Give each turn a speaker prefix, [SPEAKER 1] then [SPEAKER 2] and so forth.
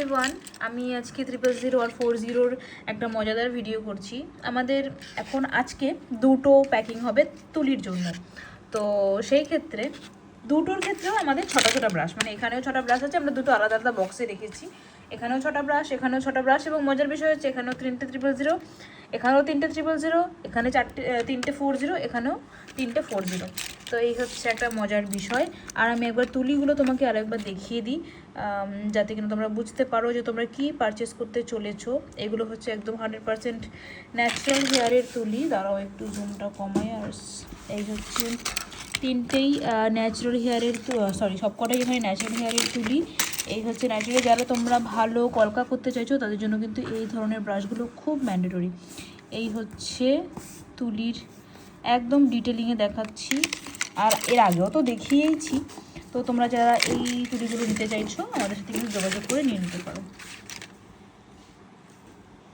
[SPEAKER 1] Everyone, আমি আজকে 000 আর 40 একটা মজাদার ভিডিও করছি। আমাদের এখন আজকে দুটো প্যাকিং হবে তুলির জন্য। তো সেই ক্ষেত্রে দুটোর ক্ষেত্রেও আমাদের ছোটো ছোটো ব্রাশ, মানে এখানেও 6টা ব্রাশ আছে, আমরা দুটো আলাদা আলাদা বক্সে রেখেছি। এখানেও 6টা ব্রাশ, এখানেও 6টা ব্রাশ, এবং মজার বিষয় হচ্ছে এখানেও 3টে 000, এখানেও 3টে 000, এখানে 3টে 40, এখানেও 3টে 40। তো এই হচ্ছে একটা মজার বিষয়। আর আমি একবার তুলিগুলো তোমাকে আরেকবার দেখিয়ে দিই, যাতে কিনা তোমরা বুঝতে পারো যে তোমরা কি পারচেস করতে চলেছো। এগুলো হচ্ছে একদম 100% ন্যাচারাল হেয়ারের তুলি। দাঁড়াও একটু জুমটা কমাই। আর এই হচ্ছে তিনটেই ন্যাচারাল হেয়ারের, সবকটাই এখানে ন্যাচারাল হেয়ারের তুলি। এই হচ্ছে ন্যাচারাল, যারা তোমরা ভালো কলকা করতে চাইছো তাদের জন্য কিন্তু এই ধরনের ব্রাশগুলো খুব ম্যান্ডেটরি। এই হচ্ছে তুলির একদম ডিটেলিংয়ে দেখাচ্ছি, আর এর আগেও তো দেখিয়েইছি। তো তোমরা যারা এই তুলিগুলো নিতে চাইছো আমাদের সাথে কিন্তু যোগাযোগ করে নিয়ে নিতে পারো।